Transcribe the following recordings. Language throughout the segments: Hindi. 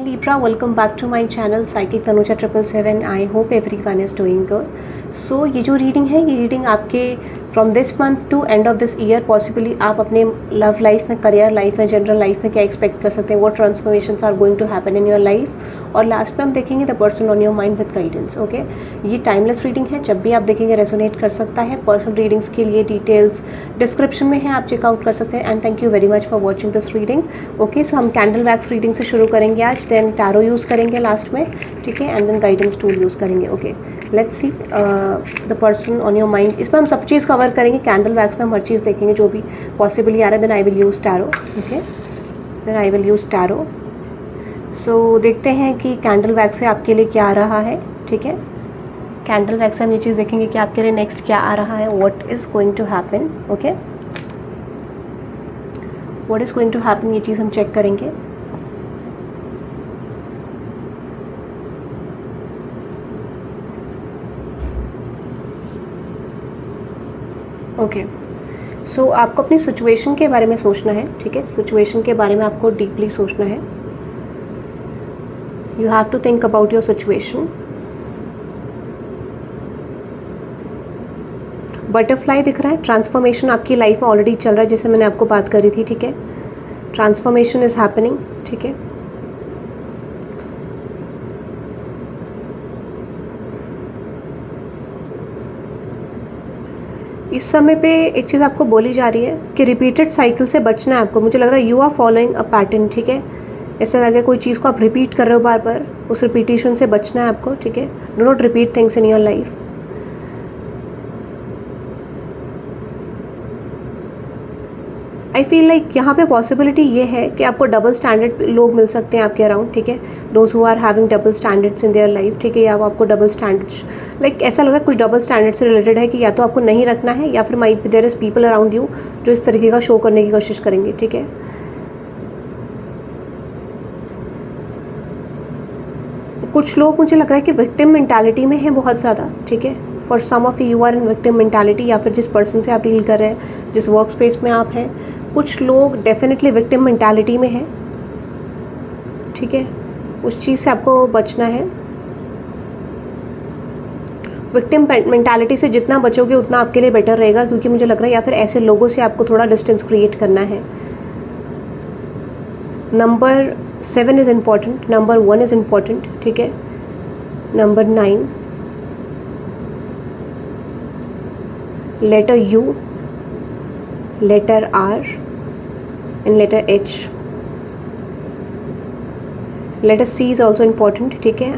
Hi Libra, welcome back to my channel Psychic Tanuja 777. I hope everyone is doing good. So ये जो रीडिंग है, ये रीडिंग आपके from this month to end of this year possibly आप अपने लव लाइफ में, करियर लाइफ में, जनरल लाइफ में क्या एक्सपेक्ट कर सकते हैं, what transformations are going to happen in your life. और लास्ट में हम देखेंगे the person on your mind with guidance. Okay, ये टाइमलेस रीडिंग है, जब भी आप देखेंगे रेजोनेट कर सकता है। पर्सनल रीडिंग्स के लिए डिटेल्स डिस्क्रिप्शन में है, आप चेकआउट कर सकते हैं। And thank you very much for watching this reading. Okay, so हम कैंडल वैक्स रीडिंग से शुरू करेंगे आज, देन टैरो यूज़ करेंगे लास्ट में, ठीक है, and then guidance tool use करेंगे। Okay, let's see the person on your mind. इसमें हम सब चीज़ कवर करेंगे, कैंडल वैक्स में हम हर चीज़ देखेंगे जो भी पॉसिबली आ रहा है। Then I will use tarot. Okay, then I will use tarot. So देखते हैं कि कैंडल वैक्स से आपके लिए क्या आ रहा है। ठीक है, कैंडल वैक्स से हम ये चीज़ देखेंगे कि आपके लिए नेक्स्ट क्या आ रहा है, what is going to happen. Okay, what is going to happen, ये चीज़ हम चेक करेंगे। ओके, सो आपको अपनी सिचुएशन के बारे में सोचना है। ठीक है, सिचुएशन के बारे में आपको डीपली सोचना है। You have to think about your situation. Butterfly दिख रहा है, ट्रांसफॉर्मेशन आपकी लाइफ में ऑलरेडी चल रहा है, जैसे मैंने आपको बात करी थी। ठीक है, ट्रांसफॉर्मेशन इज हैपनिंग। ठीक है, इस समय पे एक चीज़ आपको बोली जा रही है कि रिपीटेड साइकिल से बचना है आपको। मुझे लग रहा है you are following a pattern. ठीक है, ऐसा लगे कोई चीज़ को आप रिपीट कर रहे हो बार बार, उस रिपीटेशन से बचना है आपको। ठीक है, do not repeat things in your life. I feel like यहाँ पे पॉसिबिलिटी ये है कि आपको डबल स्टैंडर्ड लोग मिल सकते हैं आपके अराउंड। ठीक है, those who are having double standards in their life. ठीक है, या आपको डबल स्टैंडर्ड्स लाइक ऐसा लग रहा है कुछ डबल स्टैंडर्ड से रिलेटेड है कि या तो आपको नहीं रखना है, या फिर might be there is people around you जो इस तरीके का शो करने की कोशिश करेंगे। ठीक है, कुछ लोग मुझे लग रहा है कि विक्टिम मेंटालिटी में है बहुत ज़्यादा। ठीक है, for some of you are in victim mentality, या फिर जिस पर्सन से आप डील कर रहे हैं, जिस वर्क स्पेस में आप हैं, कुछ लोग डेफिनेटली विक्टिम मेंटालिटी में है। ठीक है, उस चीज़ से आपको बचना है। विक्टिम मेंटालिटी से जितना बचोगे उतना आपके लिए बेटर रहेगा, क्योंकि मुझे लग रहा है या फिर ऐसे लोगों से आपको थोड़ा डिस्टेंस क्रिएट करना है। Number 7 is important, number 1 is important. ठीक है, number 9, letter U, letter R and letter H. letter C is also important. ठीक है,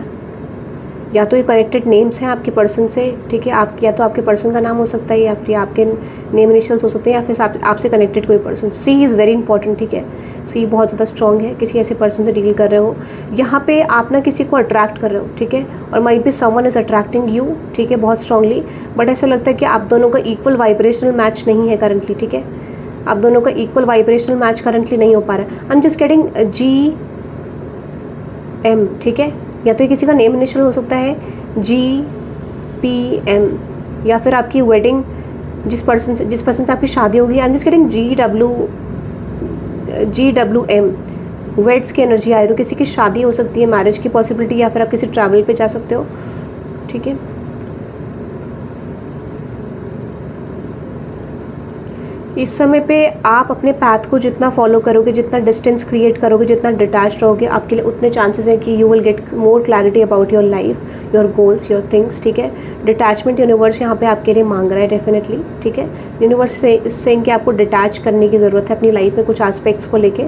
या तो ये कनेक्टेड नेम्स हैं आपके पर्सन से। ठीक है, आप या तो आपके पर्सन का नाम हो सकता है, या फिर आपके नेम इनिशियल्स हो सकते हैं, या फिर आपसे कनेक्टेड कोई person. C is very important. ठीक है, C बहुत ज़्यादा स्ट्रॉन्ग है, किसी ऐसे पर्सन से डील कर रहे हो, यहाँ पे आप ना किसी को अट्रैक्ट कर रहे हो। ठीक है, और might be someone is attracting you. ठीक है, बहुत स्ट्रांगली, बट ऐसा लगता है कि आप दोनों का इक्वल वाइब्रेशनल मैच नहीं है करंटली। ठीक है, आप दोनों का इक्वल वाइब्रेशनल मैच करंटली नहीं हो पा रहा है। आई एम जस्ट गेटिंग GM। ठीक है, या तो किसी का नेम इनिशियल हो सकता है GPM, या फिर आपकी वेडिंग जिस पर्सन से आपकी शादी होगी। आई am just getting GWM, weds की एनर्जी आए, तो किसी की शादी हो सकती है, मैरिज की पॉसिबिलिटी, या फिर आप किसी ट्रैवल पे जा सकते हो। ठीक है, इस समय पे आप अपने पाथ को जितना फॉलो करोगे, जितना डिस्टेंस क्रिएट करोगे, जितना डिटैच रहोगे, आपके लिए उतने चांसेस हैं कि you will get more clarity about your life, your goals, your things. ठीक है, डिटैचमेंट यूनिवर्स यहाँ पे आपके लिए मांग रहा है डेफिनेटली। ठीक है, यूनिवर्स से कि आपको डिटैच करने की ज़रूरत है अपनी लाइफ में कुछ एस्पेक्ट्स को लेके।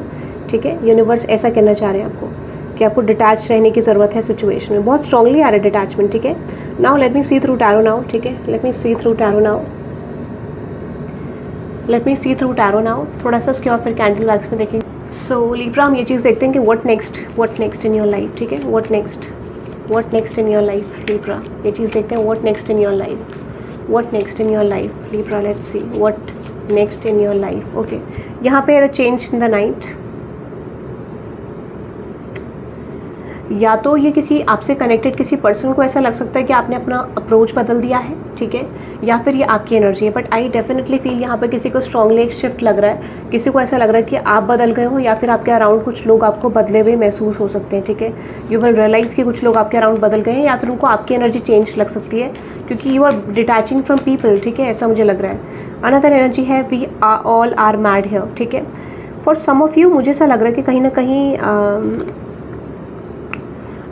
ठीक है, यूनिवर्स ऐसा कहना चाह रहे हैं आपको कि आपको डिटैच रहने की ज़रूरत है सिचुएशन में। बहुत स्ट्रांगली आ रहा है डिटैचमेंट। ठीक है, now let me see through tarot now. ठीक है, let me see through tarot now. Let me see through tarot now. थोड़ा सा उसके और फिर कैंडल वैक्स में देखेंगे। सो लीब्रा, हम ये चीज़ देखते हैं कि what next in your life. ठीक है, what next in your life Libra, ये चीज़ देखते हैं। What next in your life Libra, let's see what next in your life. Okay, यहाँ पे the change in the night. या तो ये किसी आपसे कनेक्टेड किसी पर्सन को ऐसा लग सकता है कि आपने अपना अप्रोच बदल दिया है, ठीक है, या फिर ये आपकी एनर्जी है। बट आई डेफिनेटली फील यहाँ पे किसी को स्ट्रांगली एक शिफ्ट लग रहा है, किसी को ऐसा लग रहा है कि आप बदल गए हो या फिर आपके अराउंड कुछ लोग आपको बदले हुए महसूस हो सकते हैं, ठीक है। यू विल रियलाइज़ कि कुछ लोग आपके अराउंड बदल गए हैं या फिर उनको आपकी एनर्जी चेंज लग सकती है क्योंकि you are detaching from people, ठीक है, ऐसा मुझे लग रहा है। अनदर एनर्जी है we all are mad here, ठीक है। फॉर सम ऑफ यू मुझे ऐसा लग रहा है कि कहीं ना कहीं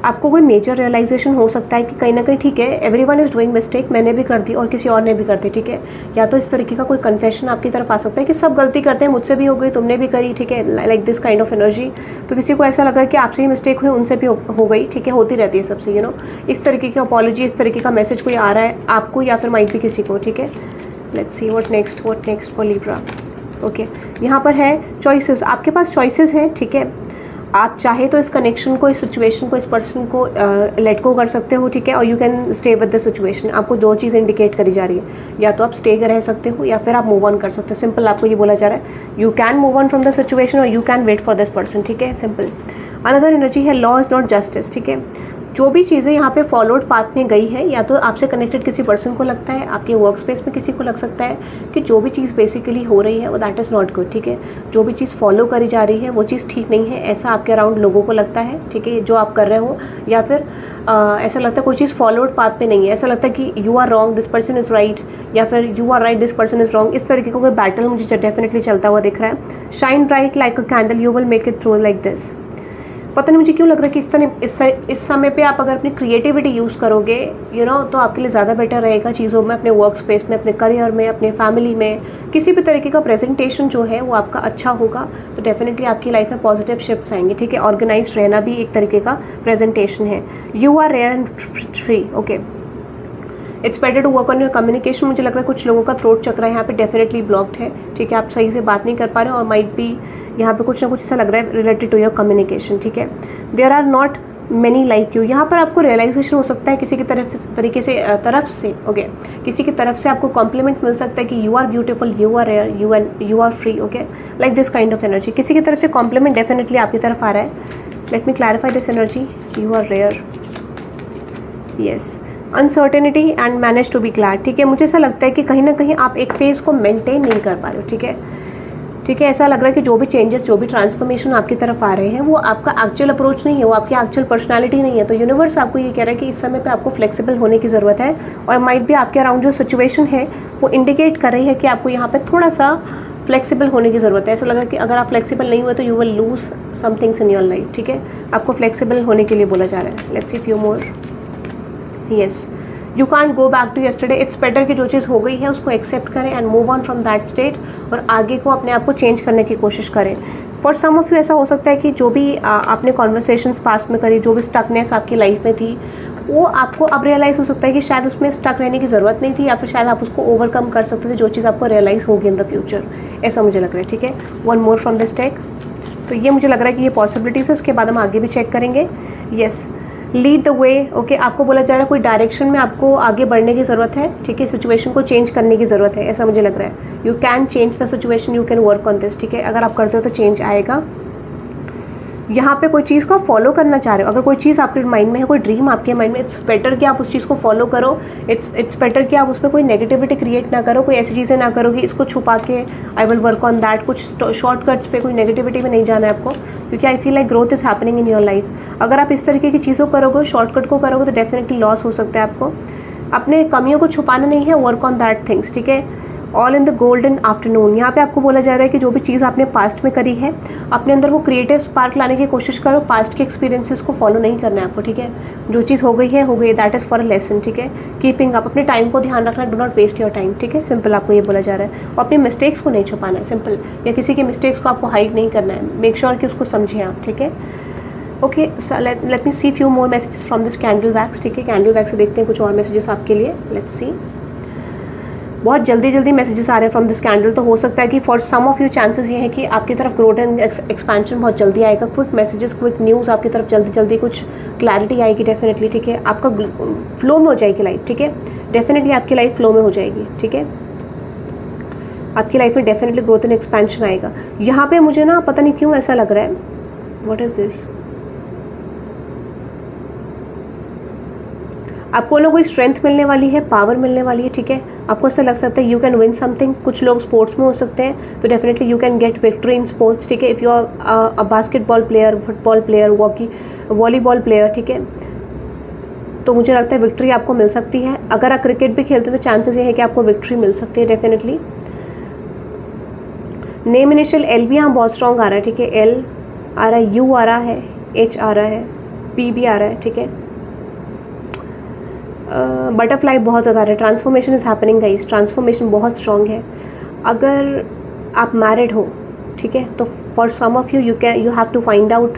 आपको कोई मेजर रियलाइजेशन हो सकता है कि कहीं ना कहीं, ठीक है, एवरीवन इज़ डूइंग मिस्टेक, मैंने भी कर दी और किसी और ने भी कर दी, ठीक है। या तो इस तरीके का कोई कन्फेशन आपकी तरफ आ सकता है कि सब गलती करते हैं, मुझसे भी हो गई, तुमने भी करी, ठीक है, like this kind of energy. तो किसी को ऐसा लग रहा है कि आपसे ही मिस्टेक हुई, उनसे भी हो गई, ठीक है, होती रहती है सबसे, यू नो। इस तरीके की अपॉलॉजी, इस तरीके का मैसेज कोई आ रहा है आपको या फिर माइट भी किसी को, ठीक है। Let's see what next for Libra. Okay, यहाँ पर है चॉइसेस, आपके पास चॉइसेस हैं, ठीक है। आप चाहे तो इस कनेक्शन को, इस सिचुएशन को, इस पर्सन को लेट गो कर सकते हो, ठीक है, और you can stay with the situation. आपको दो चीज़ इंडिकेट करी जा रही है, या तो आप स्टे रह सकते हो या फिर आप मूव ऑन कर सकते हो। सिंपल आपको ये बोला जा रहा है, you can move on from the situation और you can wait for this person, ठीक है, सिंपल। अनदर एनर्जी है लॉ इज़ नॉट जस्टिस, ठीक है। जो भी चीज़ें यहाँ पे फॉलोड पाथ में गई है, या तो आपसे कनेक्टेड किसी पर्सन को लगता है, आपके वर्क स्पेस में किसी को लग सकता है कि जो भी चीज़ बेसिकली हो रही है वो दैट इज़ नॉट गुड, ठीक है। जो भी चीज़ फॉलो करी जा रही है वो चीज़ ठीक नहीं है, ऐसा आपके अराउंड लोगों को लगता है, ठीक है, जो आप कर रहे हो। या फिर ऐसा लगता है कोई चीज़ फॉलोड पाथ पे नहीं है, ऐसा लगता है कि you are wrong, this person is right, या फिर you are right, this person is wrong. इस तरीके का कोई बैटल मुझे डेफिनेटली चलता हुआ दिख रहा है। Shine bright like a candle, you will make it through like this. पता नहीं मुझे क्यों लग रहा है कि इस समय पे आप अगर अपनी क्रिएटिविटी यूज़ करोगे, यू नो, तो आपके लिए ज़्यादा बेटर रहेगा चीज़ों में, अपने वर्क स्पेस में, अपने करियर में, अपने फैमिली में, किसी भी तरीके का प्रेजेंटेशन जो है वो आपका अच्छा होगा। तो डेफिनेटली आपकी लाइफ में पॉजिटिव शिफ्ट्स आएंगे, ठीक है। ऑर्गेनाइज्ड रहना भी एक तरीके का प्रेजेंटेशन है। You are rare and free, okay. It's better to work on your communication. मुझे लग रहा है कुछ लोगों का थ्रोट चक्र यहाँ पे डेफिनेटली ब्लॉक्ड है, ठीक है, आप सही से बात नहीं कर पा रहे हो, और माइट भी यहाँ पे कुछ ना कुछ ऐसा लग रहा है रिलेटेड टू योर कम्युनिकेशन, ठीक है। There are not many like you, यहाँ पर आपको रियलाइजेशन हो सकता है किसी की तरफ से ओके, किसी की तरफ से आपको कॉम्प्लीमेंट मिल सकता है कि you are beautiful, you are rare, you are free, okay, like this kind of energy. किसी की तरफ से कॉम्प्लीमेंट डेफिनेटली आपकी तरफ आ रहा है। Let me clarify this energy. You are rare, yes, uncertainty and manage to be glad, ठीक है। मुझे ऐसा लगता है कि कहीं ना कहीं आप एक फेज़ को मेंटेन नहीं कर पा रहे हो, ठीक है, ठीक है। ऐसा लग रहा है कि जो भी चेंजेस, जो भी ट्रांसफॉर्मेशन आपकी तरफ आ रहे हैं वो आपका एक्चुअल अप्रोच नहीं है, वो आपकी एक्चुअल पर्सनालिटी नहीं है। तो यूनिवर्स आपको ये कह रहा है कि इस समय पे आपको फ्लेक्सिबल होने की ज़रूरत है, और माइट भी आपके अराउंड जो सिचुएशन है वो इंडिकेट कर रही है कि आपको यहाँ पे थोड़ा सा फ्लेक्सिबल होने की ज़रूरत है। ऐसा लग रहा है कि अगर आप फ्लेक्सिबल नहीं हुए तो you will lose some things in your life, ठीक है। आपको फ्लेक्सिबल होने के लिए बोला जा रहा है। Let's see few more. Yes, you can't go back to yesterday. It's better कि जो चीज़ हो गई है उसको एक्सेप्ट करें and move on from that state, और आगे को अपने आप को चेंज करने की कोशिश करें। फॉर सम ऑफ यू ऐसा हो सकता है कि जो भी आपने कॉन्वर्सेशंस पास्ट में करी, जो भी स्टकनेस आपकी लाइफ में थी, वो आपको अब रियलाइज़ हो सकता है कि शायद उसमें स्टक रहने की ज़रूरत नहीं थी, या फिर शायद आप उसको ओवरकम कर सकते थे, जो चीज़ आपको रियलाइज़ होगी इन द फ्यूचर, ऐसा मुझे लग रहा है, ठीक है। One more from this deck. तो ये मुझे लग रहा है कि ये पॉसिबिलिटीज़ है, उसके बाद हम आगे भी चेक करेंगे। Yes, lead the way, okay, आपको बोला जा रहा है कोई डायरेक्शन में आपको आगे बढ़ने की ज़रूरत है, ठीक है, सिचुएशन को चेंज करने की ज़रूरत है, ऐसा मुझे लग रहा है। You can change the situation, you can work on this, ठीक है। अगर आप करते हो तो चेंज आएगा। यहाँ पे कोई चीज़ को फॉलो करना चाह रहे हो, अगर कोई चीज़ आपके माइंड में है, कोई ड्रीम आपके माइंड में, इट्स बेटर कि आप उस चीज़ को फॉलो करो। इट्स बेटर कि आप उसमें कोई नेगेटिविटी क्रिएट ना करो, कोई ऐसी चीज़ें ना करो कि इसको छुपा के I will work on that, कुछ शॉर्टकट्स पे, कोई नेगेटिविटी में नहीं जाना है आपको, क्योंकि आई feel like growth is happening in your life. अगर आप इस तरीके की चीज़ों करोगे, शॉर्टकट को करोगे, तो डेफिनेटली लॉस हो सकता है आपको। अपने कमियों को छुपाना नहीं है, वर्क ऑन दैट थिंग्स, ठीक है। All in the golden afternoon, यहाँ पे आपको बोला जा रहा है कि जो भी चीज़ आपने पास्ट में करी है, अपने अंदर वो क्रिएटिव स्पार्क लाने की कोशिश करो। पास्ट के एक्सपीरियंसेस को फॉलो नहीं करना है आपको, ठीक है। जो चीज़ हो गई है हो गई, that is for a lesson, ठीक है। कीपिंग अप, अपने टाइम को ध्यान रखना, do not waste your time, ठीक है, सिंपल आपको ये बोला जा रहा है। और अपनी मिस्टेक्स को नहीं छुपाना है, सिंपल, या किसी की मिस्टेक्स को आपको हाइड नहीं करना है, मेक श्योर कि उसको समझें आप, ठीक है। Okay, late me C few more messages from this candle wax, ठीक है। कैंडल वैक्स से देखते हैं कुछ और मैसेजेस आपके लिए। लेट्स सी, बहुत जल्दी मैसेजेस आ रहे हैं फ्रॉम दिस कैंडल। तो हो सकता है कि for some of you chances ये है कि आपकी तरफ ग्रोथ एंड एक्सपेंशन बहुत जल्दी आएगा। क्विक मैसेजेस, क्विक न्यूज़ आपकी तरफ जल्दी कुछ क्लैरिटी आएगी डेफिनेटली, ठीक है। आपका फ्लो में हो जाएगी लाइफ, ठीक है, डेफिनेटली आपकी लाइफ फ्लो में हो जाएगी, ठीक है। आपकी लाइफ में डेफिनेटली ग्रोथ एंड एक्सपेंशन आएगा। यहाँ पे मुझे ना पता नहीं क्यों ऐसा लग रहा है, व्हाट इज़ दिस, आपको ना कोई स्ट्रेंथ मिलने वाली है, पावर मिलने वाली है, ठीक है। आपको ऐसा लग सकता है यू कैन विन समथिंग। कुछ लोग स्पोर्ट्स में हो सकते हैं, तो definitely you can get victory in sports, ठीक है। If you are a basketball player, football player, volleyball player, ठीक है, तो मुझे लगता है विक्ट्री आपको मिल सकती है। अगर आप क्रिकेट भी खेलते हैं तो चांसेस ये है कि आपको विक्ट्री मिल सकती है डेफिनेटली। नेम इनिशियल एल भी यहाँ बहुत स्ट्रॉन्ग आ रहा है, ठीक है। एल आ रहा है, यू आ रहा है, एच आ रहा है, पी भी आ रहा है, ठीक है। बटरफ्लाई बहुत ज़्यादा आ रहा है। Transformation is happening guys, transformation बहुत स्ट्रॉन्ग है। अगर आप मैरिड हो, ठीक है, तो for some of you you have to find out,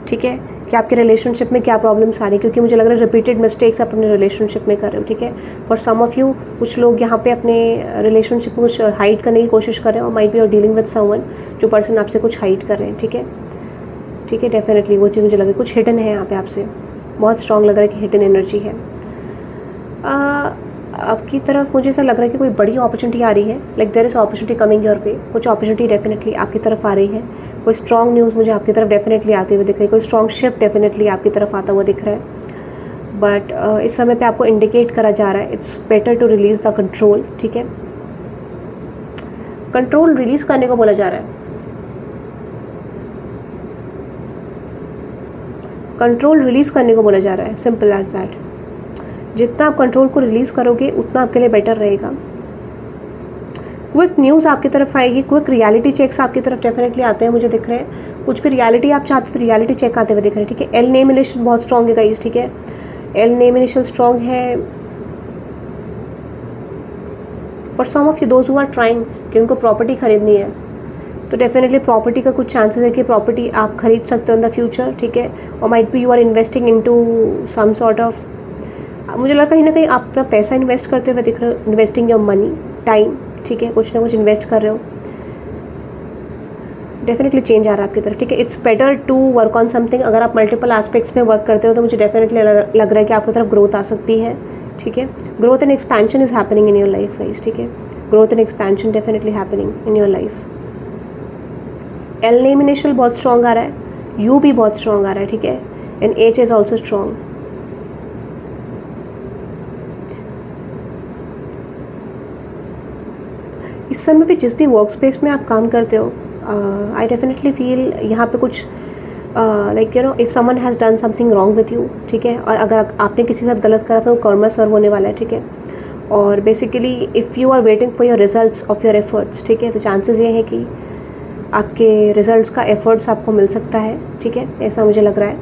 ठीक है, कि आपके रिलेशनशिप में क्या प्रॉब्लम्स आ रही है, क्योंकि मुझे लग रहा है रिपीटेड मिस्टेक्स आप अपने रिलेशनशिप में कर रहे हो, ठीक है। फॉर सम ऑफ यू, कुछ लोग यहाँ पे अपने रिलेशनशिप में कुछ हाइड करने की कोशिश कर रहे हैं, और माइट बी और डीलिंग विद समवन, जो पर्सन आपसे कुछ हाइड कर रहे हैं, ठीक है, ठीक है। डेफिनेटली वो चीज़ मुझे लग रही है कुछ हिडन है यहाँ पे आपसे, बहुत स्ट्रॉन्ग लग रहा है कि हिडन एनर्जी है। आपकी तरफ मुझे ऐसा लग रहा है कि कोई बड़ी अपॉर्चुनिटी आ रही है, like there is opportunity coming your way. कुछ अपॉर्चुनिटी डेफिनेटली आपकी तरफ आ रही है। कोई स्ट्रॉन्ग न्यूज़ मुझे आपकी तरफ डेफिनेटली आते हुए दिख रही है। कोई स्ट्रॉन्ग शिफ्ट डेफिनेटली आपकी तरफ आता हुआ दिख रहा है। बट इस समय पे आपको इंडिकेट करा जा रहा है it's better to release the control, ठीक है। कंट्रोल रिलीज़ करने को बोला जा रहा है। कंट्रोल रिलीज़ करने को बोला जा रहा है, सिंपल एज दैट। जितना आप कंट्रोल को रिलीज़ करोगे उतना आपके लिए बेटर रहेगा। क्विक न्यूज़ आपकी तरफ आएगी, क्विक रियलिटी चेक्स आपकी तरफ डेफिनेटली आते हैं, मुझे दिख रहे हैं। कुछ भी रियलिटी आप चाहते हो तो रियलिटी चेक आते हुए दिख रहे हैं, ठीक है। एल नेम इनिशियल बहुत स्ट्रॉन्ग है गाइस, ठीक है। एल नेम इनिशियल स्ट्रॉन्ग है। For some of you those who are trying कि उनको प्रॉपर्टी खरीदनी है, तो डेफिनेटली प्रॉपर्टी का कुछ चांसेस है कि प्रॉपर्टी आप खरीद सकते हो इन द फ्यूचर, ठीक है। और might be you are investing into some sort of, मुझे लगा कहीं ना कहीं आप अपना पैसा इन्वेस्ट करते हुए दिख रहे हो, इन्वेस्टिंग योर मनी, टाइम, ठीक है, कुछ ना कुछ इन्वेस्ट कर रहे हो। डेफिनेटली चेंज आ रहा है आपकी तरफ, ठीक है। It's better to work on something. अगर आप मल्टीपल एस्पेक्ट्स में वर्क करते हो तो मुझे डेफिनेटली लग रहा है कि आपकी तरफ ग्रोथ आ सकती है, ठीक है। Growth and expansion is happening in your life guys, ठीक है। Growth and expansion definitely happening in your life. L name initial बहुत स्ट्रॉन्ग आ रहा है, यू भी बहुत स्ट्रॉन्ग आ रहा है, ठीक है। And H is also strong. इस समय पे जिस भी वर्क स्पेस में आप काम करते हो, आई डेफिनेटली फील यहाँ पे कुछ like you know if someone has done something wrong with you, ठीक है। और अगर आपने किसी के साथ गलत करा तो कर्मा सर्व होने वाला है, ठीक है। और basically if you are waiting for your results of your efforts, ठीक है, तो चांसेस ये है कि आपके रिजल्ट्स का एफर्ट्स आपको मिल सकता है, ठीक है, ऐसा मुझे लग रहा है।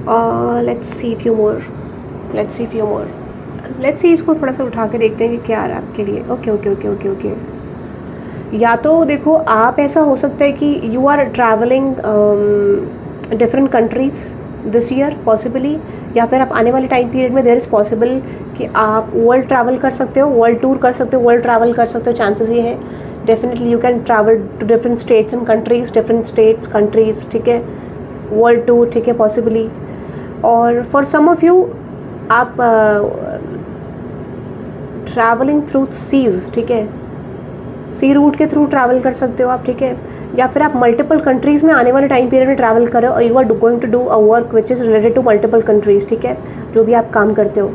और let's see few more, let's see, इसको थोड़ा सा उठा के देखते हैं कि क्या आ रहा है आपके लिए। Okay okay okay okay okay. या तो देखो आप, ऐसा हो सकता है कि you are travelling different countries this year possibly, या फिर आप आने वाले टाइम पीरियड में देयर इज़ पॉसिबल कि आप वर्ल्ड ट्रैवल कर सकते हो, वर्ल्ड टूर कर सकते हो, वर्ल्ड ट्रैवल कर सकते हो। चांसेस ये है definitely you can travel to different states and countries, different states countries, ठीक है, वर्ल्ड टूर, ठीक है, पॉसिबली। और फॉर सम ऑफ यू आप ट्रैवलिंग थ्रू सीज, ठीक है, सी रूट के थ्रू ट्रैवल कर सकते हो आप, ठीक है। या फिर आप मल्टीपल कंट्रीज़ में आने वाले टाइम पीरियड में ट्रैवल कर रहे हो और you are going to do a work which is related to multiple countries, ठीक है, जो भी आप काम करते हो।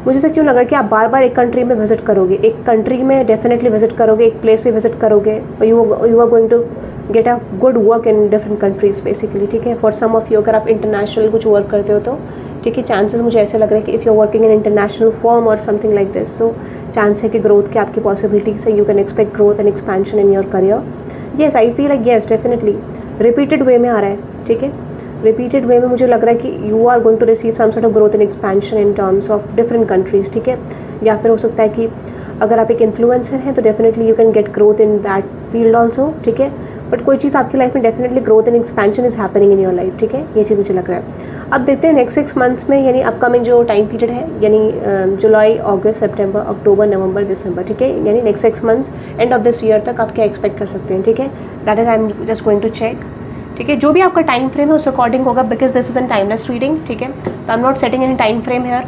मुझे से क्यों लग रहा है कि आप बार बार एक कंट्री में विजिट करोगे, एक कंट्री में डेफिनेटली विजिट करोगे, एक प्लेस पे विजिट करोगे, और you are going to get a good work in different countries basically, ठीक है। फॉर सम ऑफ यू अगर आप इंटरनेशनल कुछ वर्क करते हो तो, ठीक है, चांसेस मुझे ऐसे लग रहे हैं कि if you are working in international firm और समथिंग लाइक दिस, तो चांस है कि ग्रोथ की आपकी पॉसिबिलिटीज है, you can expect growth and expansion in your career. Yes, I feel like yes definitely repeated way में आ रहा है, ठीक है। रिपीटेड वे में मुझे लग रहा है कि you are going to receive some sort of growth and expansion in terms of different countries, ठीक है। या फिर हो सकता है कि अगर आप एक इन्फ्लुएंसर हैं तो definitely you can gate growth in that field also, ठीक है। बट कोई चीज़ आपकी लाइफ में definitely growth and expansion is happening in your life, ठीक है, ये चीज़ मुझे लग रहा है। अब देखते हैं नेक्स्ट 6 मंथ्स में, यानी अपकमिंग जो टाइम पीरियड है, यानी जुलाई, अगस्त, सितंबर, अक्टूबर, नवंबर, दिसंबर, ठीक है, यानी next 6 months end of this year तक आप क्या एक्सपेक्ट कर सकते हैं, ठीक है। That is I am just going to check, ठीक है। जो भी आपका टाइम फ्रेम है उस अकॉर्डिंग होगा, because this is an timeless reading, ठीक है। तो I am not setting any time frame here,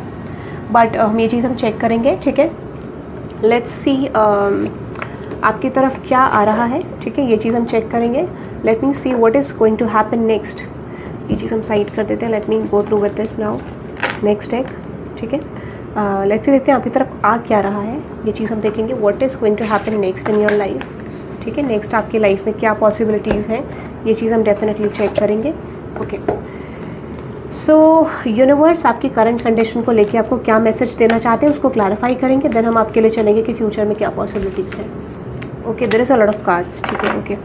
but हम ये चीज़ हम चेक करेंगे, ठीक है। लेट्स सी आपकी तरफ क्या आ रहा है, ठीक है, ये चीज़ हम चेक करेंगे। Let me see what is going to happen next. ये चीज़ हम साइड कर देते हैं. Let me go through with this now. Next deck. ठीक है, लेट्स से देखते हैं आपकी तरफ आ क्या रहा है. ये चीज़ हम देखेंगे what is going to happen next in your life. ठीक है, नेक्स्ट आपकी लाइफ में क्या पॉसिबिलिटीज़ हैं, ये चीज़ हम डेफिनेटली चेक करेंगे. ओके, सो यूनिवर्स आपकी करंट कंडीशन को लेके आपको क्या मैसेज देना चाहते हैं उसको क्लैरिफाई करेंगे. देन हम आपके लिए चलेंगे कि फ्यूचर में क्या पॉसिबिलिटीज़ हैं. Okay, there is a lot of cards. ठीक है, ओके,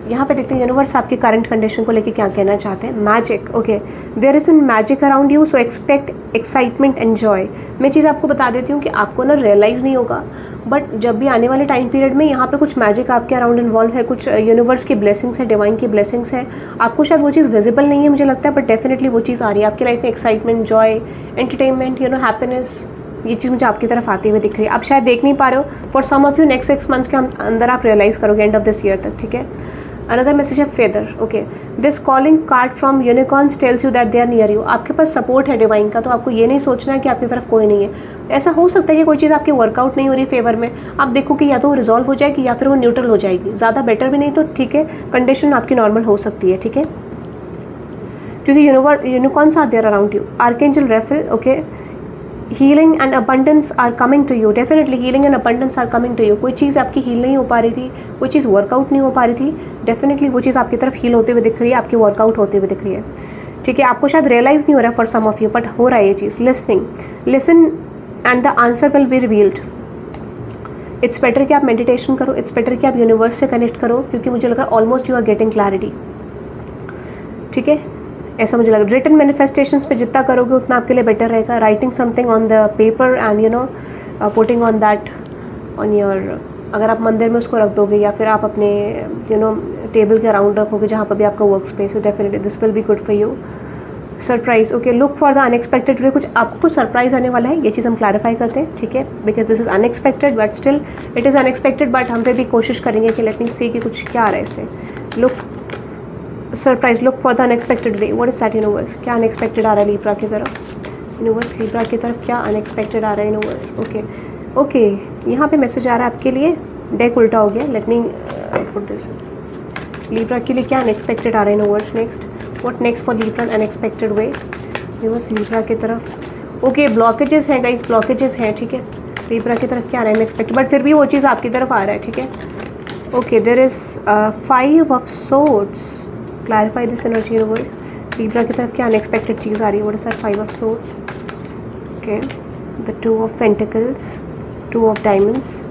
यहाँ पे देखते हैं यूनिवर्स आपकी करंट कंडीशन को लेके क्या कहना चाहते हैं. Magic. Okay, there is an magic around you, so expect excitement and joy. मैं चीज़ आपको बता देती हूँ कि आपको ना रियलाइज़ नहीं होगा, बट जब भी आने वाले टाइम पीरियड में यहाँ पे कुछ मैजिक आपके अराउंड इन्वॉल्व है, कुछ यूनिवर्स की ब्लेसिंग्स है, डिवाइन की ब्लेसिंग्स है. आपको शायद वो चीज़ विजिबल नहीं है मुझे लगता है, बट डेफिनेटली वो चीज़ आ रही है आपकी लाइफ में. एक्साइटमेंट, जॉय, एंटरटेनमेंट, हैप्पीनेस, ये चीज़ मुझे आपकी तरफ आती हुई दिख रही है. आप शायद देख नहीं पा रहे हो. For some of you next 6 months के अंदर आप रियलाइज़ करोगे एंड ऑफ दिस ईयर तक. ठीक है, अनदर मैसेज है feather. Okay, this calling card from unicorns tells you that they are near you. आपके पास सपोर्ट है डिवाइन का, तो आपको ये नहीं सोचना है कि आपकी तरफ कोई नहीं है. ऐसा हो सकता है कि कोई चीज़ आपकी वर्कआउट नहीं हो रही फेवर में, आप देखो कि या तो वो रिजॉल्व हो जाएगी या फिर वो न्यूट्रल हो जाएगी. ज़्यादा बेटर भी नहीं, तो ठीक है, कंडीशन आपकी नॉर्मल हो सकती है. ठीक है, क्योंकि unicorns are there around you. Archangel Raphael. Okay, healing and abundance are coming to you. Definitely healing and abundance are coming to you. कोई चीज़ आपकी हील नहीं हो पा रही थी, कोई चीज़ वर्कआउट नहीं हो पा रही थी, डेफिनेटली वो चीज़ आपकी तरफ हील होते हुए दिख रही है, आपकी वर्कआउट होते हुए दिख रही है. ठीक है, आपको शायद रियलाइज़ नहीं हो रहा है for some of you, but हो रहा है ये चीज़. Listen and the answer will be revealed. It's better कि आप मेडिटेशन करो, इट्स बेटर कि आप यूनिवर्स से कनेक्ट करो, क्योंकि मुझे लग रहा है almost you are getting clarity. ठीक है, ऐसा मुझे लग रहा है. रिटन मैनिफेस्टेशंस पे जितना करोगे उतना आपके लिए बेटर रहेगा. Writing something on the paper and putting on that on your, अगर आप मंदिर में उसको रख दोगे या फिर आप अपने टेबल के अराउंड रखोगे जहाँ पर भी आपका वर्क स्पेस है, definitely this will be good for you. Surprise. Okay, look for the unexpected way. कुछ आपको कुछ सरप्राइज आने वाला है, ये चीज़ हम क्लैरिफाई करते हैं. ठीक है, because this is unexpected but still it is unexpected, but हम पे भी कोशिश करेंगे कि लेट मी सी कि कुछ क्या आ रहा है इससे. Look surprise. Look for the unexpected way. What is that universe? क्या अनएक्सपेक्टेड आ रहा है लिब्रा की तरफ? यूनिवर्स लिब्रा की तरफ क्या अनएक्सपेक्टेड आ रहा है यूनिवर्स? ओके ओके, यहाँ पे मैसेज आ रहा है आपके लिए. डेक उल्टा हो गया. Let me put this. Libra के लिए क्या अनएक्सपेक्टेड आ रहा है universe next? What next for Libra unexpected way? Universe Libra की तरफ. ओके, ब्लॉकेजेस हैं गाइस, ब्लॉकेजेस हैं. ठीक है, लिब्रा की तरफ क्या आ रहा है अनएक्सपेक्टेड, बट फिर भी वो चीज़ आपकी तरफ आ रहा है. ठीक है, okay, there is 5 of swords. Clarify this energy universe. Libra की तरफ क्या अनएक्सपेक्टेड चीज़ आ रही है? What is that? 5 of swords. Okay, the 2 of pentacles, 2 of diamonds,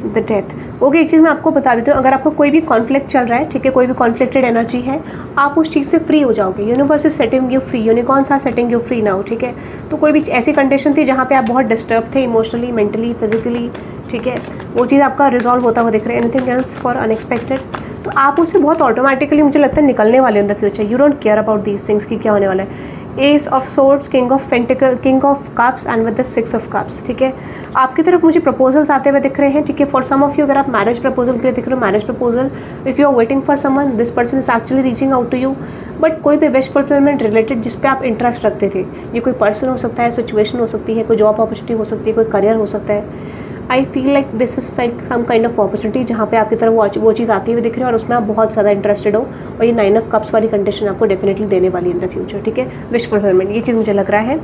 the death. Okay, एक चीज़ मैं आपको बता देती हूँ, अगर आपको कोई भी कॉन्फ्लिक्ट चल रहा है, ठीक है, कोई भी कॉन्फ्लिक्टेड एनर्जी है, आप उस चीज़ से फ्री हो जाओगे. Universe is setting you free. Unicorns are setting you free now. ठीक है, तो कोई भी ऐसी कंडीशन थी जहाँ पे आप बहुत डिस्टर्ब थे इमोशनली, मेंटली, फिजिकली, ठीक है, वो चीज़ आपका रिजॉल्व होता हुआ दिख रहा है. एनीथिंग एल्स फॉर अनएक्सपेक्टेड, तो आप उससे बहुत ऑटोमेटिकली मुझे लगता है निकलने वाले in the future. You don't care about these things कि क्या होने वाला है. S of swords, king of pentacle, king of cups and with the 6 of cups. ठीक है, आपकी तरफ मुझे प्रपोजल्स आते हुए दिख रहे हैं. ठीक है, फॉर सम ऑफ यू अगर आप मैरिज प्रपोजल के लिए दिख रहे हो, marriage proposal, if you are waiting for someone, this person is actually reaching out to you. But कोई भी विश फुलफिलमेंट रिलेटेड जिस पे आप इंटरेस्ट रखते थे, ये कोई पर्सन हो सकता है, सिचुएशन हो सकती है, कोई जॉब अपॉर्चुनिटी हो सकती है, कोई करियर हो सकता है. I feel like this is like some kind of opportunity जहाँ पे आपकी तरफ वो चीज़ आती हुई दिख रही है और उसमें आप बहुत ज़्यादा इंटरेस्टेड हो, और ये 9 ऑफ कप्स वाली कंडीशन आपको डेफिनेटली देने वाली इन द फ्यूचर. ठीक है, विश फुलफिलमेंट, ये चीज़ मुझे लग रहा है.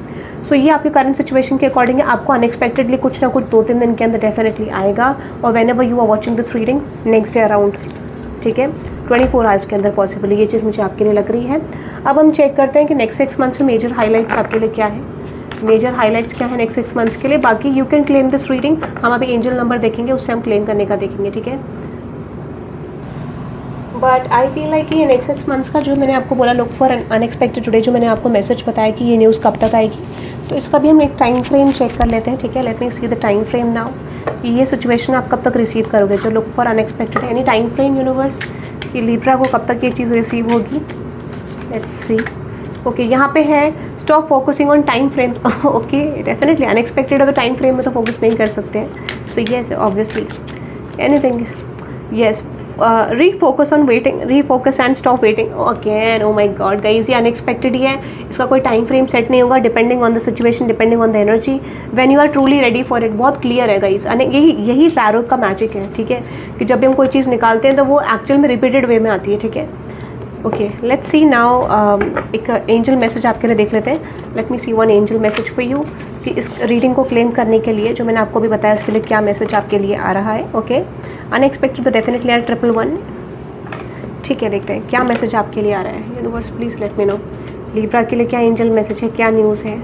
सो ये आपके करंट सिचुएशन के अकॉर्डिंग है. आपको अनएक्सपेक्टेडली कुछ ना कुछ 2-3 दिन के अंदर डेफिनेटली आएगा, और whenever you are watching this reading next day around, ठीक है, 24 आवर्स के अंदर पॉसिबल, ये चीज़ मुझे आपके लिए लग रही है. अब हम चेक करते हैं कि नेक्स्ट 6 मंथ्स में मेजर हाईलाइट्स आपके लिए क्या है. मेजर हाईलाइट्स क्या है नेक्स्ट 6 मंथ्स के लिए. बाकी you can claim this reading. हम अभी एंजल नंबर देखेंगे, उससे हम क्लेम करने का देखेंगे. ठीक है, बट आई फील लाइक ये नेक्स्ट 6 मंथ्स का जो मैंने आपको बोला, लुक फॉर अनएक्सपेक्टेड टुडे, जो मैंने आपको मैसेज बताया कि ये न्यूज़ कब तक आएगी, तो इसका भी हम एक टाइम फ्रेम चेक कर लेते हैं. ठीक है, let me see the time frame now. ये सिचुएशन आप कब तक रिसीव करोगे, जो look for unexpected, any time frame universe, कि लिब्रा को कब तक ये चीज़ रिसीव होगी. Let's see. ओके, यहाँ पे है stop focusing on time frame. Okay, definitely unexpected है तो टाइम फ्रेम में तो फोकस नहीं कर सकते हैं. So yes, obviously anything, yes, refocus on waiting, refocus and stop waiting again. Oh my god guys, ये अनएक्सपेक्टेड ही है, इसका कोई टाइम फ्रेम सेट नहीं होगा, depending on the situation, depending on the energy, when you are truly ready for it. बहुत क्लियर है गाइस, यही टैरो का मैजिक है, ठीक है, कि जब भी हम कोई चीज़ निकालते हैं तो वो एक्चुअल में रिपीटेड वे में आती है, ठीक है। ओके, लेट्स सी नाउ, एक एंजल मैसेज आपके लिए देख लेते हैं। Let me see one angel message for you, कि इस रीडिंग को क्लेम करने के लिए जो मैंने आपको भी बताया, इसके लिए क्या मैसेज आपके लिए आ रहा है। ओके, अनएक्सपेक्टेड तो डेफिनेटली आर 111, ठीक है, देखते हैं क्या मैसेज आपके लिए आ रहा है। Universe please let me no, Libra के लिए क्या एंजल मैसेज है, क्या न्यूज़ है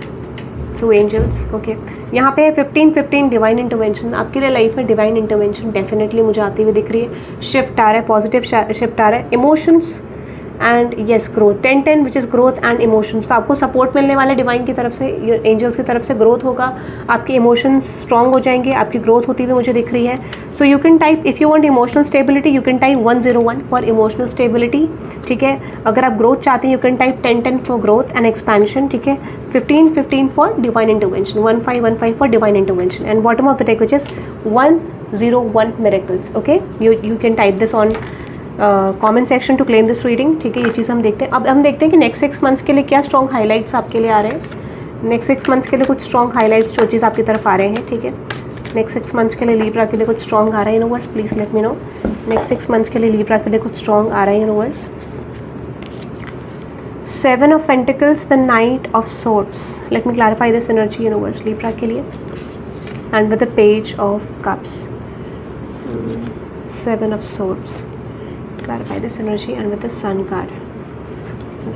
थ्रू एंजल्स। ओके, यहाँ पे 15-15 डिवाइन इंटरवेंशन, आपके लिए लाइफ में डिवाइन इंटरवेंशन डेफिनेटली मुझे आती हुई दिख रही है। शिफ्ट आ रहा है, पॉजिटिव शिफ्ट आ रहा है, emotions and yes growth, 10-10 which is growth and emotions. तो आपको सपोर्ट मिलने वाला डिवाइन की तरफ से, एंजल्स की तरफ से ग्रोथ होगा, आपके इमोशंस स्ट्रॉन्ग हो जाएंगे, आपकी ग्रोथ होती हुई मुझे दिख रही है। So you can type, if you want emotional stability you can type 101 for emotional stability, ठीक है। अगर आप ग्रोथ चाहते हैं you can type 10-10 for growth and expansion, ठीक है। 15-15 for divine intervention, 15-15 for divine intervention, and bottom of the deck which is 101 miracles. Okay, you can type this on comment section two claim this reading, ठीक है। ये चीज़ हम देखते हैं। अब हम देखते हैं कि नेक्स्ट 6 मंथ्स के लिए क्या स्ट्रॉन्ग हाईलाइट्स आपके लिए आ रहे हैं। नेक्स्ट 6 मंथ्स के लिए कुछ स्ट्रॉन्ग हाईलाइट्स जो चीज़ आपकी तरफ आ रहे हैं, ठीक है। नेक्स्ट 6 मंथ्स के लिए लिब्रा के लिए कुछ स्ट्रॉन्ग आ रहा है universe, please let me no. Next 6 months के लिए लिब्रा के लिए कुछ स्ट्रॉन्ग आ रहा है universe. 7 of pentacles, the night of swords, late me clarify this energy universe Libra के लिए, and with the page of cups, 7 of swords, clarify this energy and with the sun card,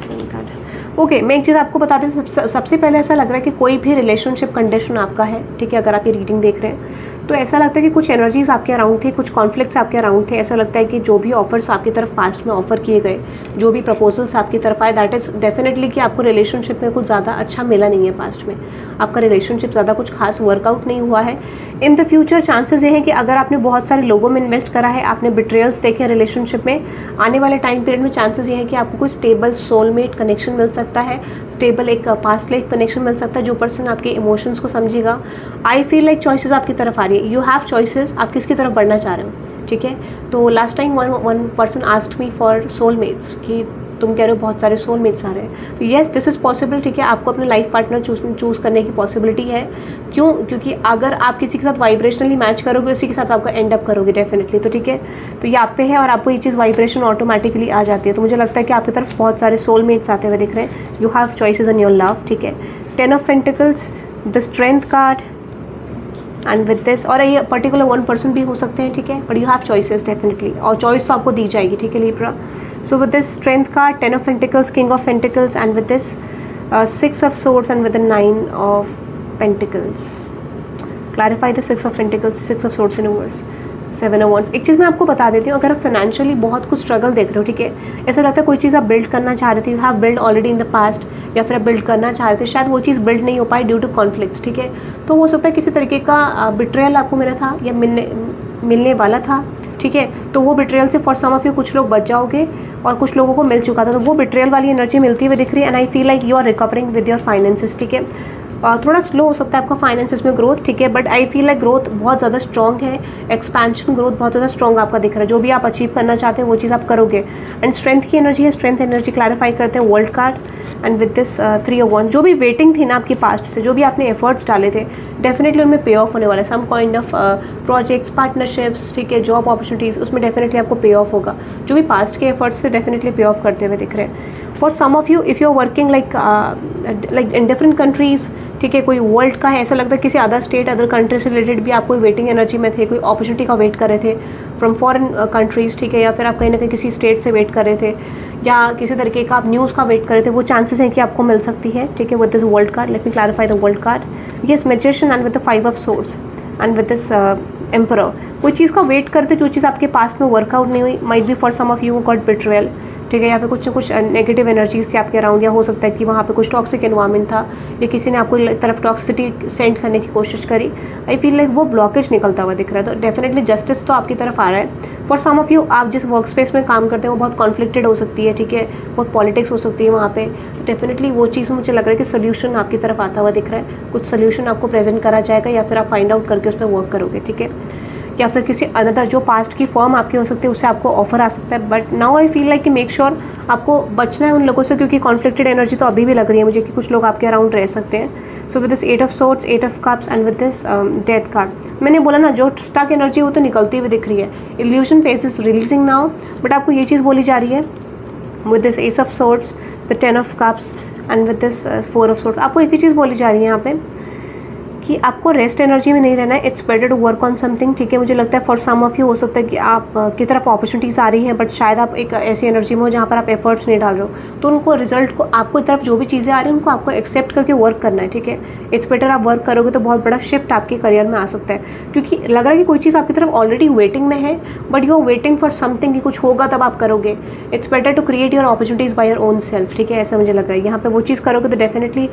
sun card. Okay, मैं एक चीज़ आपको बता दें, सबसे पहले ऐसा लग रहा है कि कोई भी रिलेशनशिप कंडीशन आपका है, ठीक है। अगर आप ये रीडिंग देख रहे हैं तो ऐसा लगता है कि कुछ एनर्जीज आपके अराउंड थे, कुछ कॉन्फ्लिक्ट्स आपके अराउंड थे। ऐसा लगता है कि जो भी ऑफर्स आपकी तरफ पास्ट में ऑफर किए गए, जो भी प्रपोजल्स आपकी तरफ आए, दैट इज़ डेफिनेटली कि आपको रिलेशनशिप में कुछ ज़्यादा अच्छा मिला नहीं है पास्ट में, आपका रिलेशनशिप ज़्यादा कुछ खास वर्कआउट नहीं हुआ है। इन द फ्यूचर चांसेस ये हैं कि अगर आपने बहुत सारे लोगों में इन्वेस्ट करा है, आपने बिट्रेयल्स देखे रिलेशनशिप में, आने वाले टाइम पीरियड में चांसेस ये हैं कि आपको कोई स्टेबल सोलमेट कनेक्शन मिल सकता है, स्टेबल एक पास्ट लाइफ कनेक्शन मिल सकता है, जो पर्सन आपके इमोशंस को समझेगा। आई फील लाइक चॉइसेस आपकी तरफ आ रही है, यू हैव चॉइसेस, आप किसकी तरफ बढ़ना चाह रहे हो, ठीक है। तो last time one person asked me for soulmates, कि तुम कह रहे हो बहुत सारे सोलमेट्स आ रहे हैं, तो येस दिस इज़ पॉसिबल, ठीक है। आपको अपने लाइफ पार्टनर चूज़ करने की पॉसिबिलिटी है। क्यों? क्योंकि अगर आप किसी के साथ वाइब्रेशनली मैच करोगे, उसी के साथ आपका एंड अप करोगे डेफिनेटली, तो ठीक है। तो ये आप पे है और आपको ये चीज़ वाइब्रेशन ऑटोमेटिकली आ जाती है। तो मुझे लगता है कि आपकी तरफ बहुत सारे सोलमेट्स आते हुए दिख रहे हैं। You have choices in your love, ठीक है। 10 of pentacles, the strength card, and with this, और ये पर्टिकुलर 1 पर्सन भी हो सकते हैं, ठीक है, but you have choices definitely, और चॉइस तो आपको दी जाएगी, ठीक है Libra. So with this strength card, 10 of pentacles, king of pentacles, and with this 6 of swords, and with the 9 of pentacles. Clarify the 6 of pentacles, 6 of swords universe, 7 of wands. एक चीज़ मैं आपको बता देती हूँ, अगर आप फाइनेंशियली बहुत कुछ स्ट्रगल देख रहे हो, ठीक है, ऐसा लगता है कोई चीज़ आप बिल्ड करना चाह रहे थे, you have build already in the past, या फिर आप बिल्ड करना चाह रहे थे, शायद वो चीज़ बिल्ड नहीं हो पाई ड्यू टू कॉन्फ्लिक्ट्स, ठीक है। तो हो सकता है किसी तरीके का बिट्रेयल आपको मिला था या मिलने वाला था, ठीक है। तो वो बिट्रेयल से फॉर सम ऑफ यू कुछ लोग बच जाओगे और कुछ लोगों को मिल चुका था, तो वो बिट्रेयल वाली एनर्जी मिलती हुई दिख रही है। And I feel like you are recovering with your finances, ठीक है। थोड़ा स्लो हो सकता है आपका फाइनेंसेस में ग्रोथ, ठीक है, but I feel like growth बहुत ज़्यादा स्ट्रॉन्ग है, एक्सपेंशन ग्रोथ बहुत ज़्यादा स्ट्रॉन्ग आपका दिख रहा है। जो भी आप अचीव करना चाहते हैं वो चीज़ आप करोगे। एंड स्ट्रेंथ की एनर्जी है, स्ट्रेंथ एनर्जी क्लैरिफाई करते हैं world card, and with this 3 of wands. जो भी वेटिंग थी ना आपकी पास्ट से, जो भी आपने एफर्ट्स डाले थे, डेफिनेटली उनमें पे ऑफ होने वाला है। Some kind of projects, partnerships, ठीक है, जॉब अपॉर्चुनिटीज़, उसमें डेफिनेटली आपको पे ऑफ होगा। जो भी पास्ट के एफर्ट्स से डेफिनेटली पे ऑफ करते हुए दिख रहे हैं। For some of you, if you are working like in different countries, ठीक है, कोई वर्ल्ड का है, ऐसा लगता है किसी अदर स्टेट, अदर कंट्री से रिलेटेड भी आप कोई वेटिंग एनर्जी में थे, कोई अपॉर्चुनिटी का वेट कर रहे थे फ्रॉम फॉरेन कंट्रीज़, ठीक है, या फिर आप कहीं ना कहीं किसी स्टेट से वेट कर रहे थे, या किसी तरीके का आप न्यूज़ का वेट कर रहे थे, वो चांसेस हैं कि आपको मिल सकती है, ठीक है, with this world card. Late me clarify the world card. Yes, magician, and with the 5 of swords, and with this emperor. कोई चीज़ का वेट करते, जो चीज़ आपके पास में वर्कआउट नहीं हुई, might be for some of you got betrayal, ठीक है, यहाँ पे कुछ ना कुछ नेगेटिव एनर्जीज थी आपके अराउंड, या हो सकता है कि वहाँ पे कुछ टॉक्सिक एनवायरनमेंट था, या किसी ने आपको तरफ टॉक्सिसिटी सेंड करने की कोशिश करी। आई फील लाइक वो ब्लॉकेज निकलता हुआ दिख रहा है। तो डेफिनेटली जस्टिस तो आपकी तरफ आ रहा है। फॉर सम ऑफ यू, आप जिस वर्क स्पेस में काम करते हैं वो बहुत कॉन्फ्लिक्टेड हो सकती है, ठीक है, बहुत पॉलिटिक्स हो सकती है वहाँ पे। तो डेफिनेटली वो चीज़ मुझे लग रहा है कि सोल्यूशन आपकी तरफ आता हुआ दिख रहा है। कुछ सोल्यूशन आपको प्रेजेंट करा जाएगा, या फिर आप फाइंड आउट करके उस पर वर्क करोगे, ठीक है। या फिर किसी अनदर जो पास्ट की फॉर्म आपकी हो सकती है उससे आपको ऑफर आ सकता है। But now I feel like कि मेक श्योर आपको बचना है उन लोगों से, क्योंकि कॉन्फ्लिक्टेड एनर्जी तो अभी भी लग रही है मुझे कि कुछ लोग आपके अराउंड रह सकते हैं। So with this 8 of swords, 8 of cups and with this death card, मैंने बोला ना जो स्टक एनर्जी वो तो निकलती हुई दिख रही है। Illusion phase is releasing now, but आपको ये चीज़ बोली जा रही है with this S of swords, the 10 of cups and with this 4 of swords, आपको एक ही चीज़ बोली जा रही है यहाँ पे कि आपको रेस्ट एनर्जी में नहीं रहना है। It's better to work on something, ठीक है। मुझे लगता है फॉर सम ऑफ यू हो सकता है कि आप की तरफ अपॉर्चुनिटीज़ आ रही हैं, बट शायद आप एक ऐसी एनर्जी में हो जहाँ पर आप एफर्ट्स नहीं डाल रहे हो, तो उनको रिजल्ट को आपको तरफ जो भी चीज़ें आ रही हैं उनको आपको एक्सेप्ट करके वर्क करना है, ठीक है। इट्स बेटर आप वर्क करोगे तो बहुत बड़ा शिफ्ट आपके करियर में आ सकता है, क्योंकि लग रहा है कि कोई चीज़ आपकी तरफ ऑलरेडी वेटिंग में है, but you are waiting for something कि कुछ होगा तब आप करोगे। It's better to create your opportunities by your own self, ठीक है, ऐसा मुझे लग रहा है। यहाँ पे वो चीज़ करोगे तो डेफिनेटली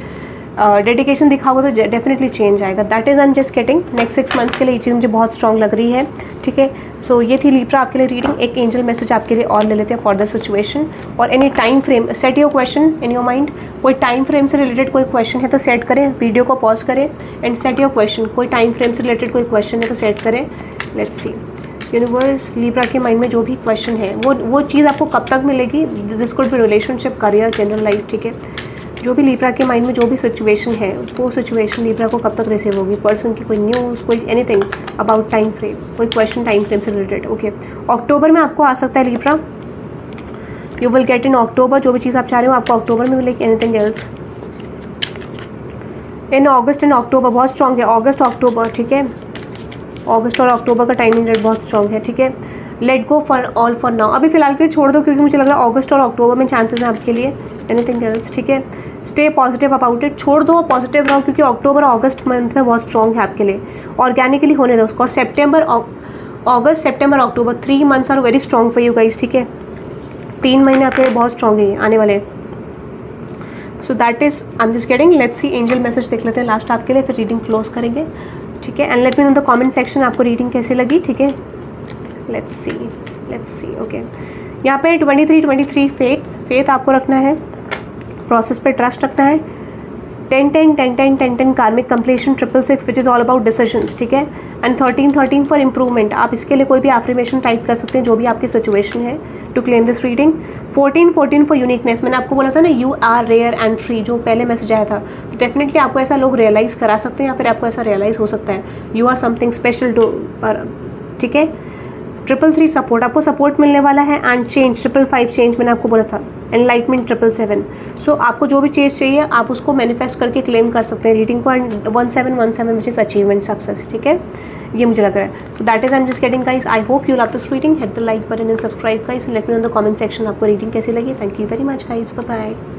डेडिकेशन दिखाओगे तो डेफिनेटली चेंज आएगा। That is I am just getting next 6 months के लिए ये चीज़ मुझे बहुत स्ट्रॉन्ग लग रही है, ठीक है। सो ये थी लीब्रा आपके लिए रीडिंग। एक एंजल मैसेज आपके लिए और ले लेते हैं फॉर द सिचुएशन, और any time frame set your question in your mind. कोई टाइम फ्रेम से रिलेटेड कोई क्वेश्चन है तो सेट करें, वीडियो को पॉज करें एंड सेट योर क्वेश्चन। कोई टाइम फ्रेम से रिलेटेड कोई क्वेश्चन है तो सेट करें। लेट्स सी यूनिवर्स, लीब्रा के माइंड में जो भी क्वेश्चन है वो चीज़ आपको कब तक मिलेगी। This could be relationship, career, general life, ठीक है। जो भी लीब्रा के माइंड में जो भी सिचुएशन है वो सिचुएशन लीब्रा को कब तक रिसीव होगी। पर्सन की कोई न्यूज़, कोई एनीथिंग अबाउट टाइम फ्रेम, कोई क्वेश्चन टाइम फ्रेम से रिलेटेड। ओके, अक्टूबर में आपको आ सकता है Libra, you will get in October. जो भी चीज़ आप चाह रहे हो आपको अक्टूबर में मिलेगी। Anything else in August and October बहुत स्ट्रॉन्ग है। अगस्त अक्टूबर, ठीक है, अगस्त और अक्टूबर का टाइमिंग रेट बहुत स्ट्रॉन्ग है, ठीक है। Let go for all for now, अभी फिलहाल के लिए छोड़ दो, क्योंकि मुझे लग रहा है अगस्त और अक्टूबर में चांसेस हैं आपके लिए। एनीथिंग एल्स, ठीक है, स्टे पॉजिटिव अबाउट इट, छोड़ दो और पॉजिटिव रहो, क्योंकि अक्टूबर और अगस्त मंथ में बहुत स्ट्रॉन्ग है आपके लिए। ऑर्गेनिकली होने दो उसको। और September, August, September, October 3 months are very strong for you guys, ठीक है। 3 महीने आपके लिए बहुत स्ट्रॉन्ग है आने वाले। सो that is I am just getting. Let's see angel message देख लेते हैं लास्ट आपके लिए, फिर रीडिंग क्लोज करेंगे, ठीक है। And let me know the comment section आपको रीडिंग कैसी लगी, ठीक है। लेट्स सी ओके, यहाँ पे 23 फेथ आपको रखना है, प्रोसेस पे ट्रस्ट रखना है। 10 कार्मिक completion, 666 which is all about decisions, ठीक है। And 13 for improvement. आप इसके लिए कोई भी एफर्मेशन टाइप कर सकते हैं जो भी आपकी सिचुएशन है to claim this reading. 14 for uniqueness, मैंने आपको बोला था ना you are rare and free, जो पहले मैसेज आया था, तो डेफिनेटली आपको ऐसा लोग रियलाइज़ करा सकते हैं या फिर आपको ऐसा रियलाइज़ हो सकता है you are something special too, ठीक है। 333 सपोर्ट, आपको सपोर्ट मिलने वाला है। एंड चेंज, 555 चेंज मैंने आपको बोला था। एनलाइटमेंट 777, सो आपको जो भी चीज़ चाहिए आप उसको मैनिफेस्ट करके क्लेम कर सकते हैं रीडिंग को। And 1717 which is achievement success, ठीक है, ये मुझे लग रहा है। So that is I am just getting guys. I hope you love this reading. Hit the like button and subscribe guys. Let me know in the comment section आपको रीडिंग कैसी लगी। Thank you very much guys, bye bye.